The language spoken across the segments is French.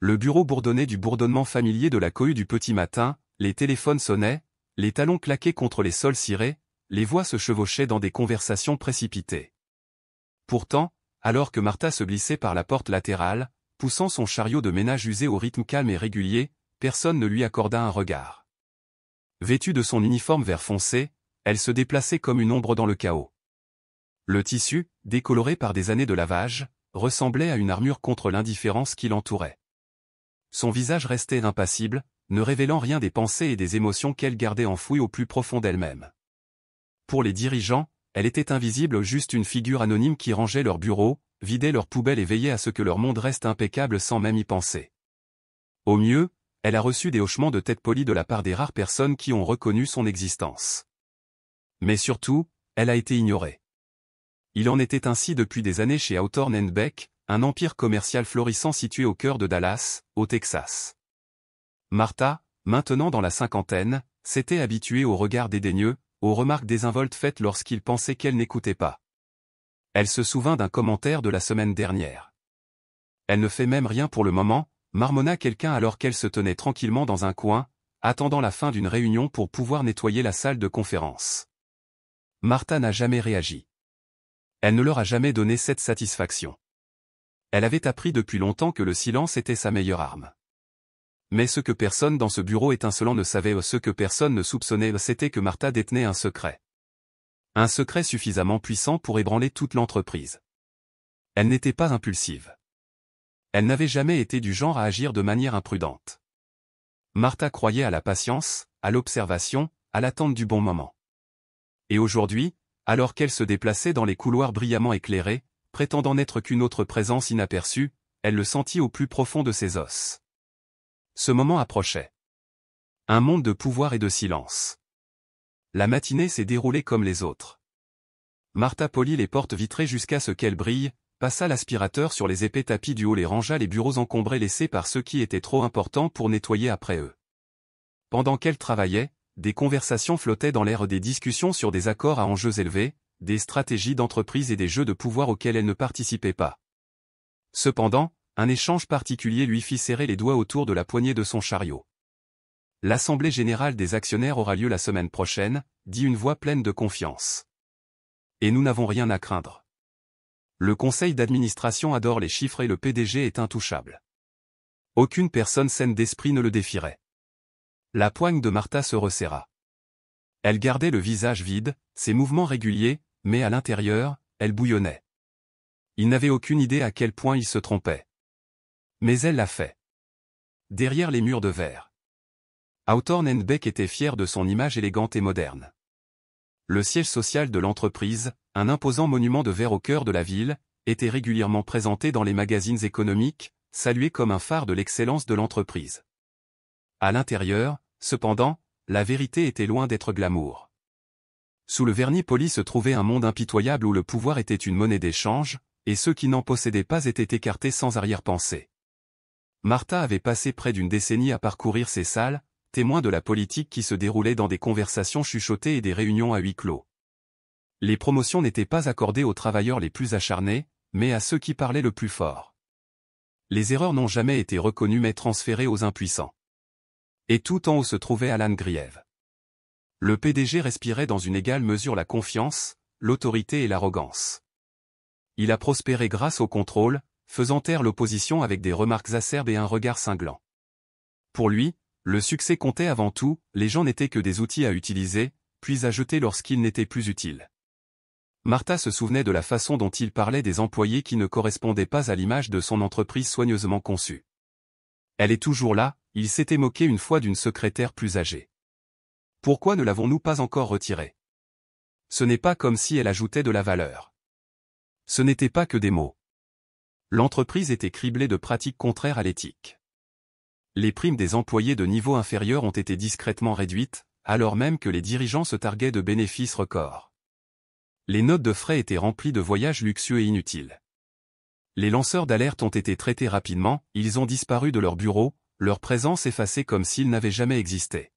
Le bureau bourdonnait du bourdonnement familier de la cohue du petit matin, les téléphones sonnaient, les talons claquaient contre les sols cirés, les voix se chevauchaient dans des conversations précipitées. Pourtant, alors que Martha se glissait par la porte latérale, poussant son chariot de ménage usé au rythme calme et régulier, personne ne lui accorda un regard. Vêtue de son uniforme vert foncé, elle se déplaçait comme une ombre dans le chaos. Le tissu, décoloré par des années de lavage, ressemblait à une armure contre l'indifférence qui l'entourait. Son visage restait impassible, ne révélant rien des pensées et des émotions qu'elle gardait enfouies au plus profond d'elle-même. Pour les dirigeants, elle était invisible, juste une figure anonyme qui rangeait leurs bureaux, vidait leurs poubelles et veillait à ce que leur monde reste impeccable sans même y penser. Au mieux, elle a reçu des hochements de tête polis de la part des rares personnes qui ont reconnu son existence. Mais surtout, elle a été ignorée. Il en était ainsi depuis des années chez Hawthorne & Beck, un empire commercial florissant situé au cœur de Dallas, au Texas. Martha, maintenant dans la cinquantaine, s'était habituée aux regards dédaigneux, aux remarques désinvoltes faites lorsqu'il pensait qu'elle n'écoutait pas. Elle se souvint d'un commentaire de la semaine dernière. Elle ne fait même rien pour le moment, marmonna quelqu'un alors qu'elle se tenait tranquillement dans un coin, attendant la fin d'une réunion pour pouvoir nettoyer la salle de conférence. Martha n'a jamais réagi. Elle ne leur a jamais donné cette satisfaction. Elle avait appris depuis longtemps que le silence était sa meilleure arme. Mais ce que personne dans ce bureau étincelant ne savait, ce que personne ne soupçonnait, c'était que Martha détenait un secret. Un secret suffisamment puissant pour ébranler toute l'entreprise. Elle n'était pas impulsive. Elle n'avait jamais été du genre à agir de manière imprudente. Martha croyait à la patience, à l'observation, à l'attente du bon moment. Et aujourd'hui, alors qu'elle se déplaçait dans les couloirs brillamment éclairés, prétendant n'être qu'une autre présence inaperçue, elle le sentit au plus profond de ses os. Ce moment approchait. Un monde de pouvoir et de silence. La matinée s'est déroulée comme les autres. Martha polit les portes vitrées jusqu'à ce qu'elles brillent, passa l'aspirateur sur les épais tapis du hall et rangea les bureaux encombrés laissés par ceux qui étaient trop importants pour nettoyer après eux. Pendant qu'elle travaillait, des conversations flottaient dans l'air, des discussions sur des accords à enjeux élevés, des stratégies d'entreprise et des jeux de pouvoir auxquels elle ne participait pas. Cependant, un échange particulier lui fit serrer les doigts autour de la poignée de son chariot. L'Assemblée générale des actionnaires aura lieu la semaine prochaine, dit une voix pleine de confiance. Et nous n'avons rien à craindre. Le conseil d'administration adore les chiffres et le PDG est intouchable. Aucune personne saine d'esprit ne le défierait. La poigne de Martha se resserra. Elle gardait le visage vide, ses mouvements réguliers, mais à l'intérieur, elle bouillonnait. Il n'avait aucune idée à quel point il se trompait. Mais elle l'a fait. Derrière les murs de verre. Hawthorne & Beck était fier de son image élégante et moderne. Le siège social de l'entreprise, un imposant monument de verre au cœur de la ville, était régulièrement présenté dans les magazines économiques, salué comme un phare de l'excellence de l'entreprise. À l'intérieur, cependant, la vérité était loin d'être glamour. Sous le vernis poli se trouvait un monde impitoyable où le pouvoir était une monnaie d'échange, et ceux qui n'en possédaient pas étaient écartés sans arrière-pensée. Martha avait passé près d'une décennie à parcourir ces salles, témoin de la politique qui se déroulait dans des conversations chuchotées et des réunions à huis clos. Les promotions n'étaient pas accordées aux travailleurs les plus acharnés, mais à ceux qui parlaient le plus fort. Les erreurs n'ont jamais été reconnues mais transférées aux impuissants. Et tout en haut se trouvait Alan Grieve. Le PDG respirait dans une égale mesure la confiance, l'autorité et l'arrogance. Il a prospéré grâce au contrôle, faisant taire l'opposition avec des remarques acerbes et un regard cinglant. Pour lui, le succès comptait avant tout, les gens n'étaient que des outils à utiliser, puis à jeter lorsqu'ils n'étaient plus utiles. Martha se souvenait de la façon dont il parlait des employés qui ne correspondaient pas à l'image de son entreprise soigneusement conçue. Elle est toujours là, il s'était moqué une fois d'une secrétaire plus âgée. Pourquoi ne l'avons-nous pas encore retirée? Ce n'est pas comme si elle ajoutait de la valeur. Ce n'était pas que des mots. L'entreprise était criblée de pratiques contraires à l'éthique. Les primes des employés de niveau inférieur ont été discrètement réduites, alors même que les dirigeants se targuaient de bénéfices records. Les notes de frais étaient remplies de voyages luxueux et inutiles. Les lanceurs d'alerte ont été traités rapidement, ils ont disparu de leur bureau, leur présence effacée comme s'ils n'avaient jamais existé.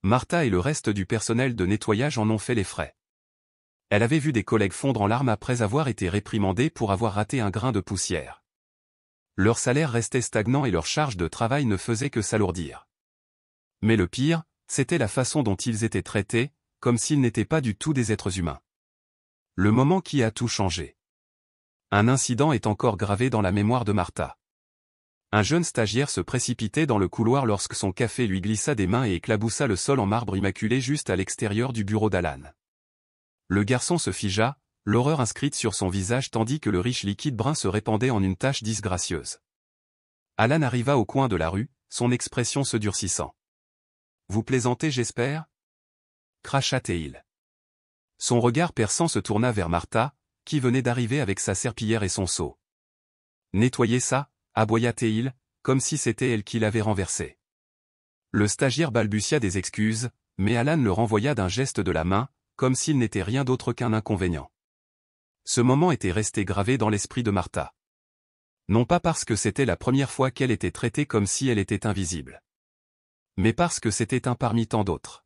Martha et le reste du personnel de nettoyage en ont fait les frais. Elle avait vu des collègues fondre en larmes après avoir été réprimandés pour avoir raté un grain de poussière. Leur salaire restait stagnant et leur charge de travail ne faisait que s'alourdir. Mais le pire, c'était la façon dont ils étaient traités, comme s'ils n'étaient pas du tout des êtres humains. Le moment qui a tout changé. Un incident est encore gravé dans la mémoire de Martha. Un jeune stagiaire se précipitait dans le couloir lorsque son café lui glissa des mains et éclaboussa le sol en marbre immaculé juste à l'extérieur du bureau d'Alan. Le garçon se figea, l'horreur inscrite sur son visage tandis que le riche liquide brun se répandait en une tache disgracieuse. Alan arriva au coin de la rue, son expression se durcissant. « Vous plaisantez, j'espère » cracha-t-il. Son regard perçant se tourna vers Martha, qui venait d'arriver avec sa serpillière et son seau. « Nettoyez ça » aboya-t-il, comme si c'était elle qui l'avait renversé. Le stagiaire balbutia des excuses, mais Alan le renvoya d'un geste de la main, comme s'il n'était rien d'autre qu'un inconvénient. Ce moment était resté gravé dans l'esprit de Martha. Non pas parce que c'était la première fois qu'elle était traitée comme si elle était invisible. Mais parce que c'était un parmi tant d'autres.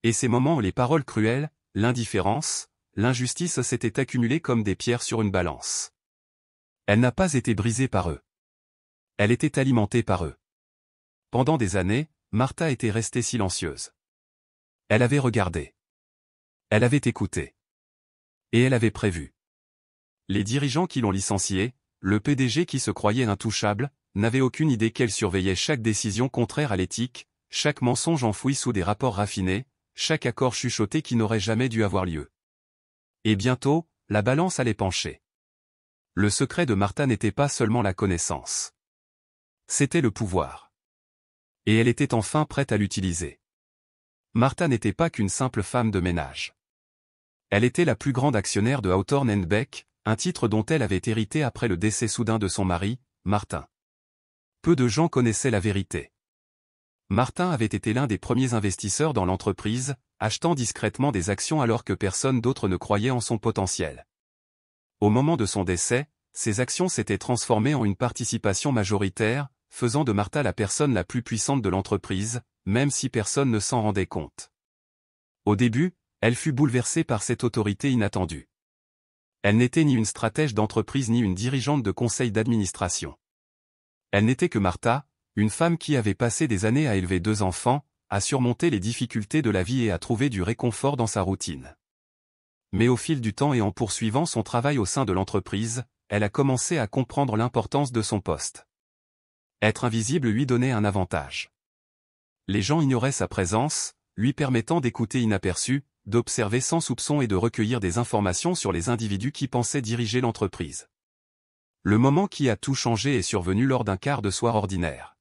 Et ces moments où les paroles cruelles, l'indifférence, l'injustice s'étaient accumulées comme des pierres sur une balance. Elle n'a pas été brisée par eux. Elle était alimentée par eux. Pendant des années, Martha était restée silencieuse. Elle avait regardé. Elle avait écouté. Et elle avait prévu. Les dirigeants qui l'ont licenciée, le PDG qui se croyait intouchable, n'avaient aucune idée qu'elle surveillait chaque décision contraire à l'éthique, chaque mensonge enfoui sous des rapports raffinés, chaque accord chuchoté qui n'aurait jamais dû avoir lieu. Et bientôt, la balance allait pencher. Le secret de Martha n'était pas seulement la connaissance. C'était le pouvoir. Et elle était enfin prête à l'utiliser. Martha n'était pas qu'une simple femme de ménage. Elle était la plus grande actionnaire de Hawthorne & Beck, un titre dont elle avait hérité après le décès soudain de son mari, Martin. Peu de gens connaissaient la vérité. Martin avait été l'un des premiers investisseurs dans l'entreprise, achetant discrètement des actions alors que personne d'autre ne croyait en son potentiel. Au moment de son décès, ces actions s'étaient transformées en une participation majoritaire, faisant de Martha la personne la plus puissante de l'entreprise, même si personne ne s'en rendait compte. Au début, elle fut bouleversée par cette autorité inattendue. Elle n'était ni une stratège d'entreprise ni une dirigeante de conseil d'administration. Elle n'était que Martha, une femme qui avait passé des années à élever 2 enfants, à surmonter les difficultés de la vie et à trouver du réconfort dans sa routine. Mais au fil du temps et en poursuivant son travail au sein de l'entreprise, elle a commencé à comprendre l'importance de son poste. Être invisible lui donnait un avantage. Les gens ignoraient sa présence, lui permettant d'écouter inaperçu, d'observer sans soupçon et de recueillir des informations sur les individus qui pensaient diriger l'entreprise. Le moment qui a tout changé est survenu lors d'un quart de soir ordinaire.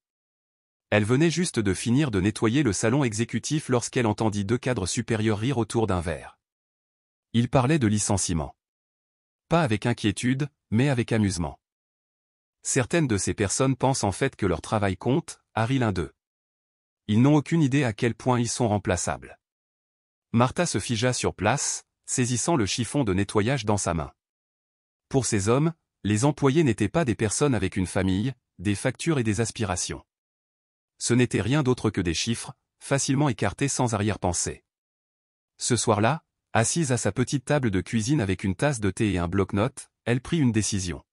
Elle venait juste de finir de nettoyer le salon exécutif lorsqu'elle entendit 2 cadres supérieurs rire autour d'un verre. Ils parlaient de licenciement. Pas avec inquiétude, mais avec amusement. Certaines de ces personnes pensent en fait que leur travail compte, a ri l'un d'eux. Ils n'ont aucune idée à quel point ils sont remplaçables. Martha se figea sur place, saisissant le chiffon de nettoyage dans sa main. Pour ces hommes, les employés n'étaient pas des personnes avec une famille, des factures et des aspirations. Ce n'était rien d'autre que des chiffres, facilement écartés sans arrière-pensée. Ce soir-là, assise à sa petite table de cuisine avec une tasse de thé et un bloc-notes, elle prit une décision.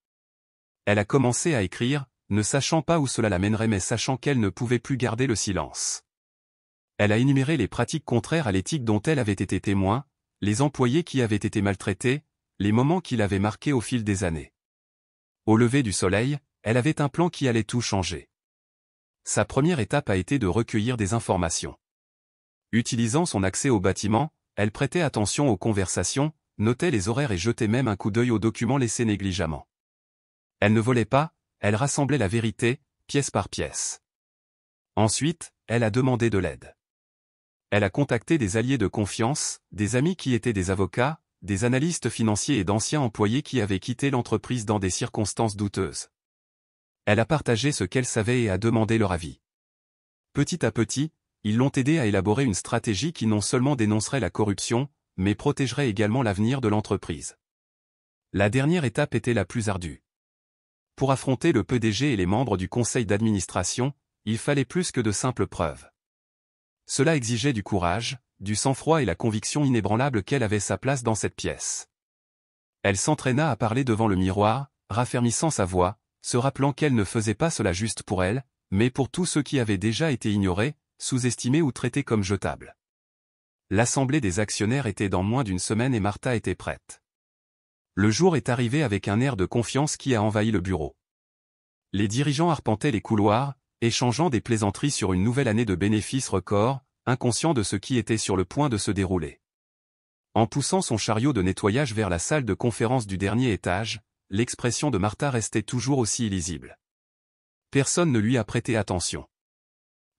Elle a commencé à écrire, ne sachant pas où cela l'amènerait mais sachant qu'elle ne pouvait plus garder le silence. Elle a énuméré les pratiques contraires à l'éthique dont elle avait été témoin, les employés qui avaient été maltraités, les moments qui l'avaient marqué au fil des années. Au lever du soleil, elle avait un plan qui allait tout changer. Sa première étape a été de recueillir des informations. Utilisant son accès au bâtiment, elle prêtait attention aux conversations, notait les horaires et jetait même un coup d'œil aux documents laissés négligemment. Elle ne volait pas, elle rassemblait la vérité, pièce par pièce. Ensuite, elle a demandé de l'aide. Elle a contacté des alliés de confiance, des amis qui étaient des avocats, des analystes financiers et d'anciens employés qui avaient quitté l'entreprise dans des circonstances douteuses. Elle a partagé ce qu'elle savait et a demandé leur avis. Petit à petit, ils l'ont aidé à élaborer une stratégie qui non seulement dénoncerait la corruption, mais protégerait également l'avenir de l'entreprise. La dernière étape était la plus ardue. Pour affronter le PDG et les membres du conseil d'administration, il fallait plus que de simples preuves. Cela exigeait du courage, du sang-froid et la conviction inébranlable qu'elle avait sa place dans cette pièce. Elle s'entraîna à parler devant le miroir, raffermissant sa voix, se rappelant qu'elle ne faisait pas cela juste pour elle, mais pour tous ceux qui avaient déjà été ignorés, sous-estimés ou traités comme jetables. L'assemblée des actionnaires était dans moins d'une semaine et Martha était prête. Le jour est arrivé avec un air de confiance qui a envahi le bureau. Les dirigeants arpentaient les couloirs, échangeant des plaisanteries sur une nouvelle année de bénéfices records, inconscients de ce qui était sur le point de se dérouler. En poussant son chariot de nettoyage vers la salle de conférence du dernier étage, l'expression de Martha restait toujours aussi illisible. Personne ne lui a prêté attention.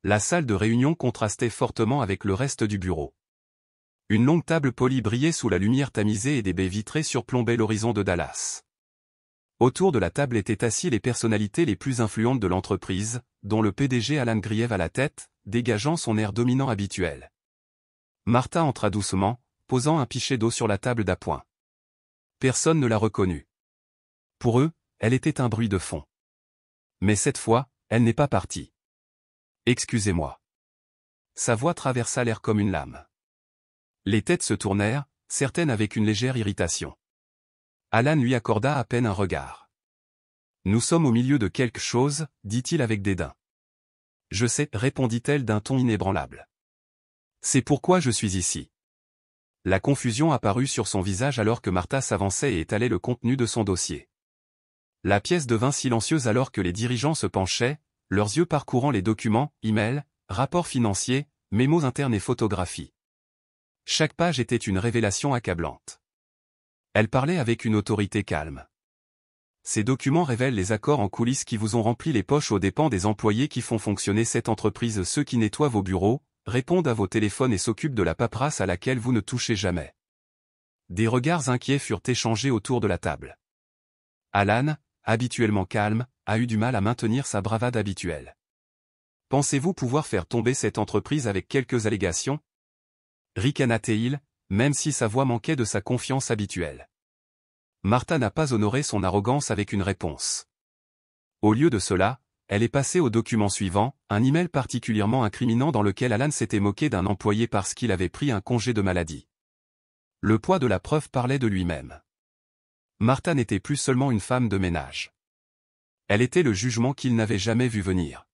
La salle de réunion contrastait fortement avec le reste du bureau. Une longue table polie brillait sous la lumière tamisée et des baies vitrées surplombaient l'horizon de Dallas. Autour de la table étaient assis les personnalités les plus influentes de l'entreprise, dont le PDG Alan Grieve à la tête, dégageant son air dominant habituel. Martha entra doucement, posant un pichet d'eau sur la table d'appoint. Personne ne la reconnut. Pour eux, elle était un bruit de fond. Mais cette fois, elle n'est pas partie. Excusez-moi. Sa voix traversa l'air comme une lame. Les têtes se tournèrent, certaines avec une légère irritation. Alan lui accorda à peine un regard. Nous sommes au milieu de quelque chose, dit-il avec dédain. Je sais, répondit-elle d'un ton inébranlable. C'est pourquoi je suis ici. La confusion apparut sur son visage alors que Martha s'avançait et étalait le contenu de son dossier. La pièce devint silencieuse alors que les dirigeants se penchaient, leurs yeux parcourant les documents, emails, rapports financiers, mémos internes et photographies. Chaque page était une révélation accablante. Elle parlait avec une autorité calme. Ces documents révèlent les accords en coulisses qui vous ont rempli les poches aux dépens des employés qui font fonctionner cette entreprise, ceux qui nettoient vos bureaux, répondent à vos téléphones et s'occupent de la paperasse à laquelle vous ne touchez jamais. Des regards inquiets furent échangés autour de la table. Alan, habituellement calme, a eu du mal à maintenir sa bravade habituelle. Pensez-vous pouvoir faire tomber cette entreprise avec quelques allégations? Ricana-t-il, même si sa voix manquait de sa confiance habituelle. Martha n'a pas honoré son arrogance avec une réponse. Au lieu de cela, elle est passée au document suivant, un email particulièrement incriminant dans lequel Alan s'était moqué d'un employé parce qu'il avait pris un congé de maladie. Le poids de la preuve parlait de lui-même. Martha n'était plus seulement une femme de ménage. Elle était le jugement qu'il n'avait jamais vu venir.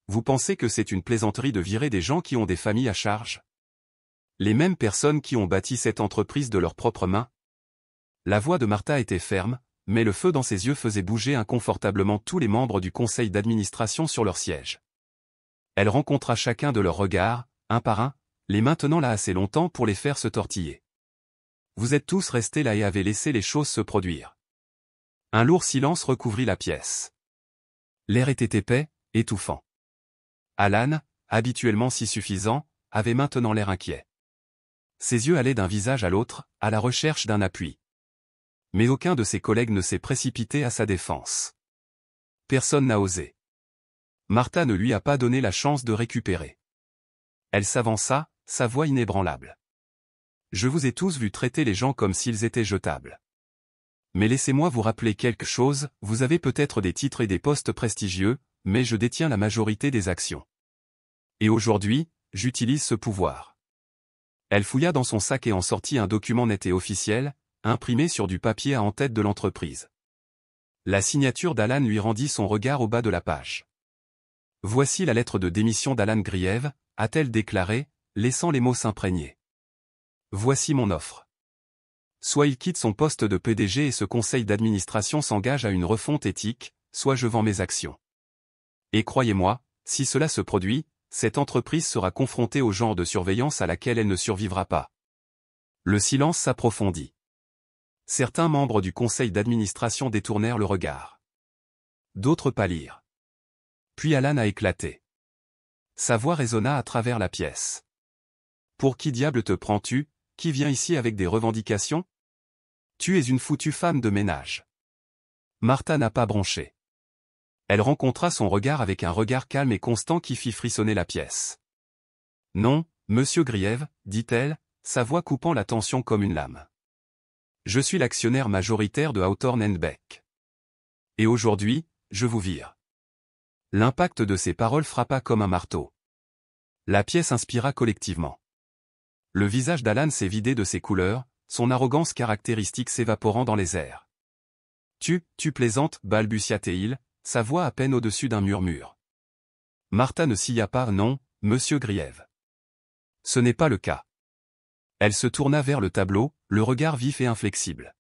Vous pensez que c'est une plaisanterie de virer des gens qui ont des familles à charge? Les mêmes personnes qui ont bâti cette entreprise de leurs propres mains? La voix de Martha était ferme, mais le feu dans ses yeux faisait bouger inconfortablement tous les membres du conseil d'administration sur leur siège. Elle rencontra chacun de leurs regards, un par un, les maintenant là assez longtemps pour les faire se tortiller. Vous êtes tous restés là et avez laissé les choses se produire. Un lourd silence recouvrit la pièce. L'air était épais, étouffant. Alan, habituellement si suffisant, avait maintenant l'air inquiet. Ses yeux allaient d'un visage à l'autre, à la recherche d'un appui. Mais aucun de ses collègues ne s'est précipité à sa défense. Personne n'a osé. Martha ne lui a pas donné la chance de récupérer. Elle s'avança, sa voix inébranlable. Je vous ai tous vus traiter les gens comme s'ils étaient jetables. Mais laissez-moi vous rappeler quelque chose, vous avez peut-être des titres et des postes prestigieux, mais je détiens la majorité des actions. Et aujourd'hui, j'utilise ce pouvoir. Elle fouilla dans son sac et en sortit un document net et officiel, imprimé sur du papier à en-tête de l'entreprise. La signature d'Alan lui rendit son regard au bas de la page. Voici la lettre de démission d'Alan Grieve, a-t-elle déclaré, laissant les mots s'imprégner. Voici mon offre. Soit il quitte son poste de PDG et ce conseil d'administration s'engage à une refonte éthique, soit je vends mes actions. Et croyez-moi, si cela se produit, cette entreprise sera confrontée au genre de surveillance à laquelle elle ne survivra pas. Le silence s'approfondit. Certains membres du conseil d'administration détournèrent le regard. D'autres pâlirent. Puis Alan a éclaté. Sa voix résonna à travers la pièce. Pour qui diable te prends-tu, qui vient ici avec des revendications? Tu es une foutue femme de ménage. Martha n'a pas bronché. Elle rencontra son regard avec un regard calme et constant qui fit frissonner la pièce. Non, monsieur Grieve, dit-elle, sa voix coupant la tension comme une lame. Je suis l'actionnaire majoritaire de Hawthorne & Beck. Et aujourd'hui, je vous vire. L'impact de ces paroles frappa comme un marteau. La pièce inspira collectivement. Le visage d'Alan s'est vidé de ses couleurs, son arrogance caractéristique s'évaporant dans les airs. Tu plaisantes, balbutia-t-il, sa voix à peine au-dessus d'un murmure. Martha ne sia pas. Non, monsieur Griève. Ce n'est pas le cas. Elle se tourna vers le tableau, le regard vif et inflexible.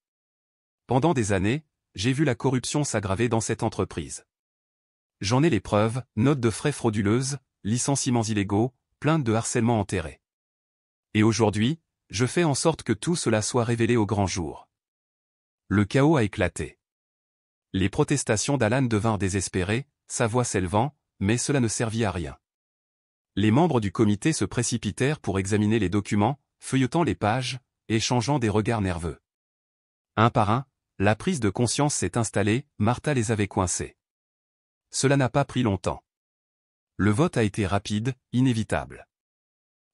Pendant des années, j'ai vu la corruption s'aggraver dans cette entreprise. J'en ai les preuves, notes de frais frauduleuses, licenciements illégaux, plaintes de harcèlement enterrées. Et aujourd'hui, je fais en sorte que tout cela soit révélé au grand jour. Le chaos a éclaté. Les protestations d'Alan devinrent désespérées, sa voix s'élevant, mais cela ne servit à rien. Les membres du comité se précipitèrent pour examiner les documents, feuilletant les pages, échangeant des regards nerveux. Un par un, la prise de conscience s'est installée, Martha les avait coincés. Cela n'a pas pris longtemps. Le vote a été rapide, inévitable.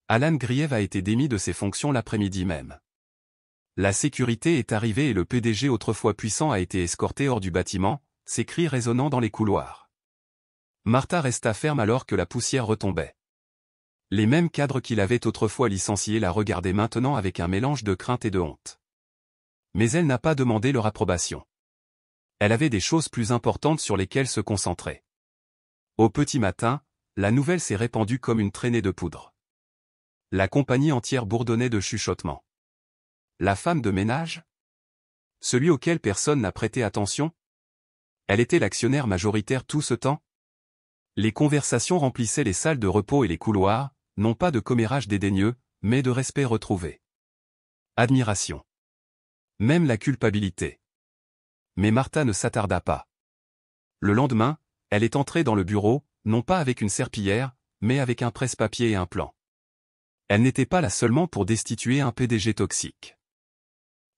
Alan Griève a été démis de ses fonctions l'après-midi même. La sécurité est arrivée et le PDG autrefois puissant a été escorté hors du bâtiment, ses cris résonnant dans les couloirs. Martha resta ferme alors que la poussière retombait. Les mêmes cadres qui l'avaient autrefois licenciée la regardaient maintenant avec un mélange de crainte et de honte. Mais elle n'a pas demandé leur approbation. Elle avait des choses plus importantes sur lesquelles se concentrer. Au petit matin, la nouvelle s'est répandue comme une traînée de poudre. La compagnie entière bourdonnait de chuchotements. La femme de ménage? Celui auquel personne n'a prêté attention? Elle était l'actionnaire majoritaire tout ce temps? Les conversations remplissaient les salles de repos et les couloirs, non pas de commérage dédaigneux, mais de respect retrouvé. Admiration. Même la culpabilité. Mais Martha ne s'attarda pas. Le lendemain, elle est entrée dans le bureau, non pas avec une serpillière, mais avec un presse-papier et un plan. Elle n'était pas là seulement pour destituer un PDG toxique.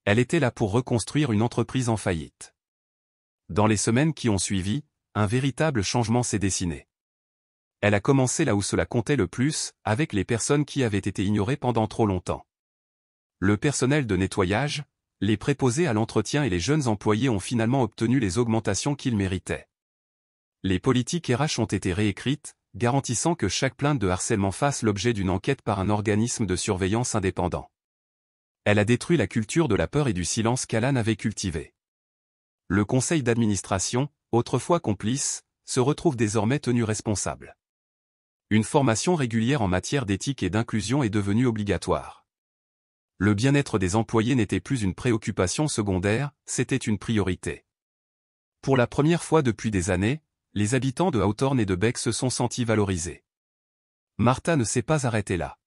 Elle était là pour reconstruire une entreprise en faillite. Dans les semaines qui ont suivi, un véritable changement s'est dessiné. Elle a commencé là où cela comptait le plus, avec les personnes qui avaient été ignorées pendant trop longtemps. Le personnel de nettoyage, les préposés à l'entretien et les jeunes employés ont finalement obtenu les augmentations qu'ils méritaient. Les politiques RH ont été réécrites, garantissant que chaque plainte de harcèlement fasse l'objet d'une enquête par un organisme de surveillance indépendant. Elle a détruit la culture de la peur et du silence qu'Alan avait cultivée. Le conseil d'administration, autrefois complice, se retrouve désormais tenu responsable. Une formation régulière en matière d'éthique et d'inclusion est devenue obligatoire. Le bien-être des employés n'était plus une préoccupation secondaire, c'était une priorité. Pour la première fois depuis des années, les habitants de Hawthorne et de Beck se sont sentis valorisés. Martha ne s'est pas arrêtée là.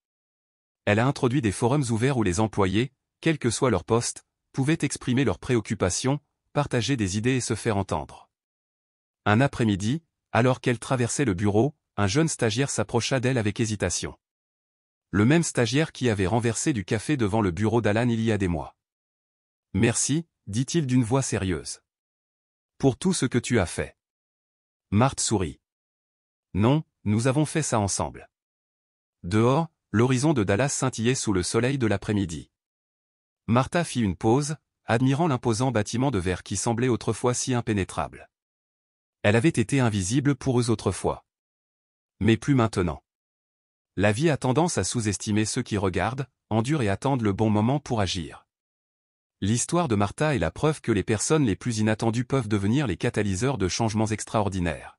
Elle a introduit des forums ouverts où les employés, quel que soit leur poste, pouvaient exprimer leurs préoccupations, partager des idées et se faire entendre. Un après-midi, alors qu'elle traversait le bureau, un jeune stagiaire s'approcha d'elle avec hésitation. Le même stagiaire qui avait renversé du café devant le bureau d'Alan il y a des mois. « Merci », dit-il d'une voix sérieuse. « Pour tout ce que tu as fait. » Marthe sourit. « Non, nous avons fait ça ensemble. » Dehors, l'horizon de Dallas scintillait sous le soleil de l'après-midi. Martha fit une pause, admirant l'imposant bâtiment de verre qui semblait autrefois si impénétrable. Elle avait été invisible pour eux autrefois. Mais plus maintenant. La vie a tendance à sous-estimer ceux qui regardent, endurent et attendent le bon moment pour agir. L'histoire de Martha est la preuve que les personnes les plus inattendues peuvent devenir les catalyseurs de changements extraordinaires.